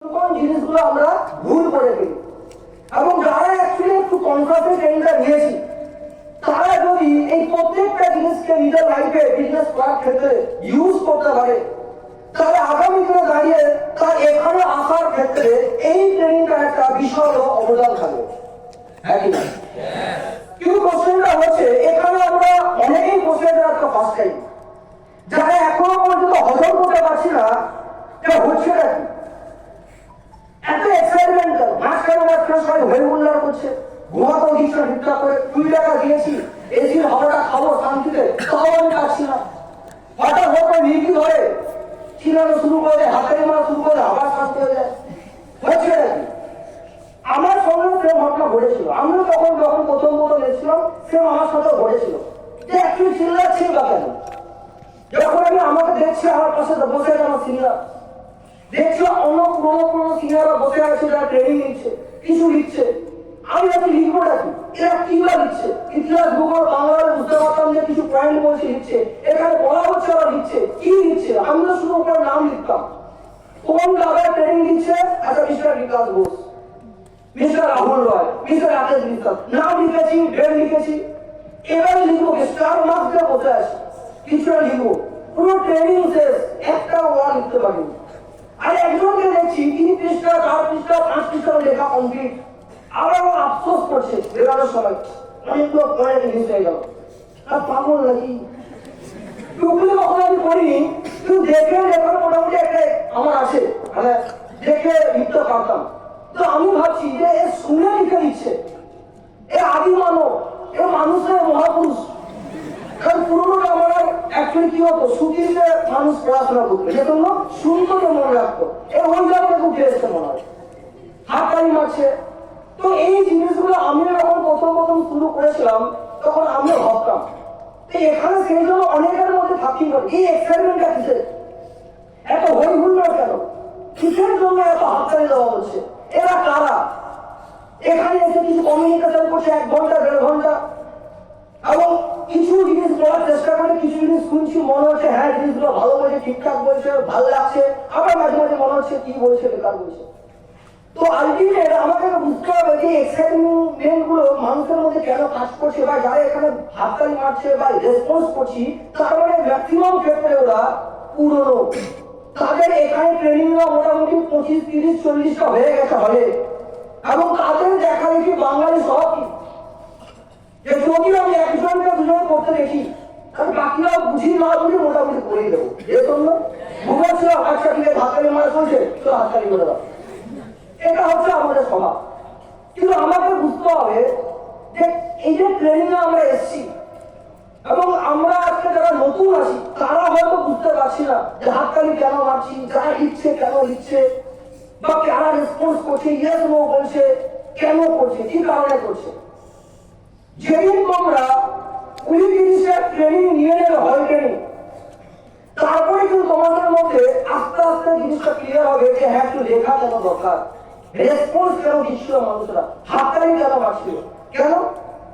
জিনিসগুলো আমরা ভুল করে ফেলি এবং যারা অ্যাকচুয়ালি একটু কনসাসে ট্রেনিংটা নিয়েছি তারা যদি এই প্রত্যেকটা জিনিসকে নিজের লাইফে বিজনেস করার ক্ষেত্রে ইউজ করতে পারে তাহলে আগামী দিনে দাঁড়িয়ে তার এখানে আসার ক্ষেত্রে এই ট্রেনিংটা একটা বিশাল অবদান থাকবে। হ্যাঁ কি না? কিন্তু কোশ্চেনটা হচ্ছে এখানে আমরা অনেকেই কোশ্চেনটা একটা ফার্স্ট টাইম যারা এখনো পর্যন্ত হজম করতে পারছি না যে হচ্ছে নাকি এত এক্সাইটমেন্ট মাঝখানে সবাই হয়ে উল্লার করছে, ঘুমাতেও দিচ্ছ ঠিকঠাক করে, 2 টাকা দিয়েছি এসির হাওয়াটা খাবো শান্তিতে, তাও আমি পাচ্ছি না। হঠাৎ হঠাৎ মিকি ধরে চিনানো শুরু করে, হাতারি মারা শুরু করে, আবার শান্তি হয়ে যায়। হচ্ছে নাকি? আমার সঙ্গে সেম ঘটনা ঘটেছিল। আমিও তখন যখন প্রথম এসেছিলাম সেম আমার সাথে ঘটেছিল যে অ্যাকচুয়ালি চিল্লাচ্ছি বা কেন। যখন আমি আমাকে দেখছি আমার পাশে বসে আছে আমার সিনিয়র, দেখছি অন্য পুরোনো সিনিয়ররা বসে আছে যারা ট্রেনিং নিচ্ছে, কিছু লিখছে, আমি হয়তো লিখবো নাকি এরা কিগুলা লিখছে, ইতিহাস ভূগোল বাংলায় বুঝতে পারতাম যে কিছু পয়েন্ট বলছে লিখছে, এখানে বলা হচ্ছে ওরা লিখছে, কি লিখছে আমি তো শুধু ওপরে নাম লিখতাম। কোন জায়গায় ট্রেনিং দিচ্ছে, আচ্ছা মিস্টার বিকাশ ঘোষ, মিস্টার রাহুল রয়, মিস্টার রাকেশ বিশ্বাস, নাম লিখেছি, ডেট লিখেছি, এবারে লিখবো স্টার মার্ক দিয়ে বসে আছে, কিছু লিখবো, পুরো ট্রেনিং শেষ একটা ওয়ার্ড লিখতে পারিনি। আর একজনকে দেখছি 3 পৃষ্ঠা 4 পৃষ্ঠা 5 পৃষ্ঠা লেখা কমপ্লিট, আবার ও আফসোস করছে লেখানোর সময় অনেকগুলো পয়েন্ট মিস হয়ে গেল। আর পাগল নাকি টুকলি কখনো আমি করিনি, কিন্তু দেখে লেখানো মোটামুটি একটা আমার আছে, মানে দেখে লিখতে পারতাম। তো আমি ভাবছি যে এ শুনে লিখে দিচ্ছে, এ আদি মানব, এ মানুষের মহাপুরুষ। কারণ পুরোনো জামানার অ্যাকচুয়ালি কি হতো, সুতিতে মানুষ পড়াশোনা করতো, সেজন্য শুনতো তো মনে রাখতো, এ ওই জায়গাটা উঠে এসছে মনে হয়, হাততালি মারছে। তো এই জিনিসগুলো আমি যখন প্রথম শুরু করেছিলাম তখন আমিও ভাবতাম এখানে সেই জন্য অনেকের মধ্যে থাকি এই এক্সাইটমেন্টটা কিসের, এত হই হুল্লোড় কেন, কিসের জন্য এত হাততালি দেওয়া হচ্ছে, এরা কারা, এখানে এসে কিছু কমিউনিকেশন করছে 1 ঘন্টা 1.5 ঘন্টা এবং কিছু জিনিস বলার চেষ্টা করে, কিছু জিনিস শুনছি মনে হচ্ছে হ্যাঁ জিনিসগুলো ভালো বলছে, ঠিকঠাক বলছে, ভালো লাগছে, আবার মাঝে মাঝে মনে হচ্ছে কি বলছে বেকার বলছে। তো আলটিমেট আমাকে বুঝতে হবে যে এক্সাইটমেন্ট গুলো মানুষের মধ্যে কেন কাজ করছে, বা যারা এখানে হাততালি মারছে বা রেসপন্স করছি তার মানে ম্যাক্সিমাম ক্ষেত্রে ওরা পুরনো, তাদের এখানে ট্রেনিং মোটামুটি 25, 30, 40টা হয়ে গেছে হলে, এবং তাদের দেখা দেখি বাঙালি সহকি যে যদি আমি একজনকে দুজন করতে দেখি আমি বাকিরা বুঝি না বুঝি মোটামুটি করেই দেবো, এরকম না ঘুমাচ্ছিল আচ্ছা ঠিক আছে হাততালি মারা চলছে তো হাততালি করে দাও, এটা হচ্ছে আমাদের স্বভাব। কিন্তু আমাকে বুঝতে হবে যে এই যে ট্রেনিং আমরা এসেছি এবং আমরা আজকে যারা নতুন আছি তারা হয়তো বুঝতে পারছি না যে হাততালি কেন মারছি, যারা লিখছে কেন লিখছে, বা কারা রেসপন্স করছে, ইয়েস নো বলছে, কেন করছে, কি কারণে করছে। যেদিন তোমরা 20-30 ট্রেনিং নিয়ে নেবে হয় ট্রেনিং, তারপরে কিন্তু তোমাদের মধ্যে আস্তে আস্তে জিনিসটা ক্লিয়ার হবে যে হ্যাঁ একটু লেখা কেন দরকার, রেসপন্স কেন দিচ্ছিল মানুষরা, হাততালি কেন মারছিল, কেন